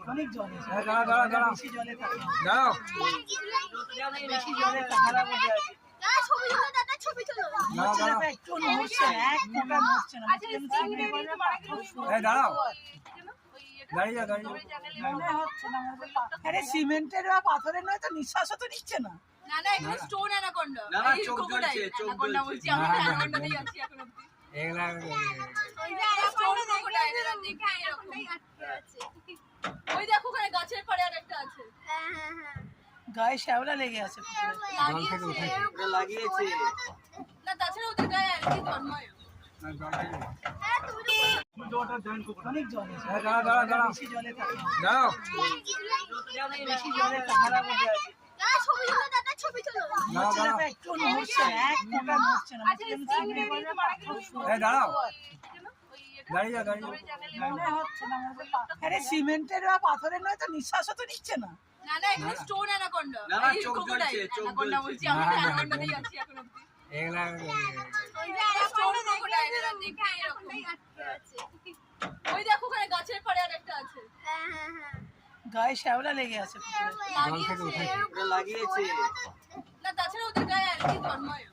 অনেক জল আছে। বেশি জলে থাকে না। বেশি জলে খারাপ হয়ে যায়। ছেলেটা একটু নড়ছে না, এক ফোঁটা নড়ছে না। মনে হচ্ছে না আরে সিমেন্টের বা পাথরের নয় তো, নিঃশ্বাসও তো নিচ্ছে না। না না এখানে স্টোন অ্যানাকোন্ডা এই ক্রোকোডাইল অ্যানাকোন্ডা বলছি আমি অ্যানাকোন্ডাতেই আছি এখন অবধি স্টোন ক্রোকোডাইল এরা দেখে এরকম আছে ওই দেখো ওখানে গাছের পরে আরেকটা আছে গায়ে শ্যাওলা লেগে আছে লাগিয়েছে না তাছাড়া ওদের গায়ে অ্যান্টি জন্মায় অনেক জল আছে। বেশি জলে থাকে না। বেশি জলে খারাপ হয়ে যায়। ছেলেটা একটু নড়ছে না, এক ফোঁটা নড়ছে না। মনে হচ্ছে না আরে সিমেন্টের বা পাথরের নয় তো, নিঃশ্বাসও তো নিচ্ছে না। না না এখানে স্টোন অ্যানাকোন্ডা এই ক্রোকোডাইল অ্যানাকোন্ডা বলছি আমি অ্যানাকোন্ডাতেই আছি এখন অবধি স্টোন ক্রোকোডাইল এরা দেখে এরকম আছে ওই দেখো ওখানে গাছের পরে আরেকটা আছে গায়ে শ্যাওলা লেগে আছে লাগিয়েছে না তাছাড়া ওদের গায়ে অ্যান্টি জন্মায়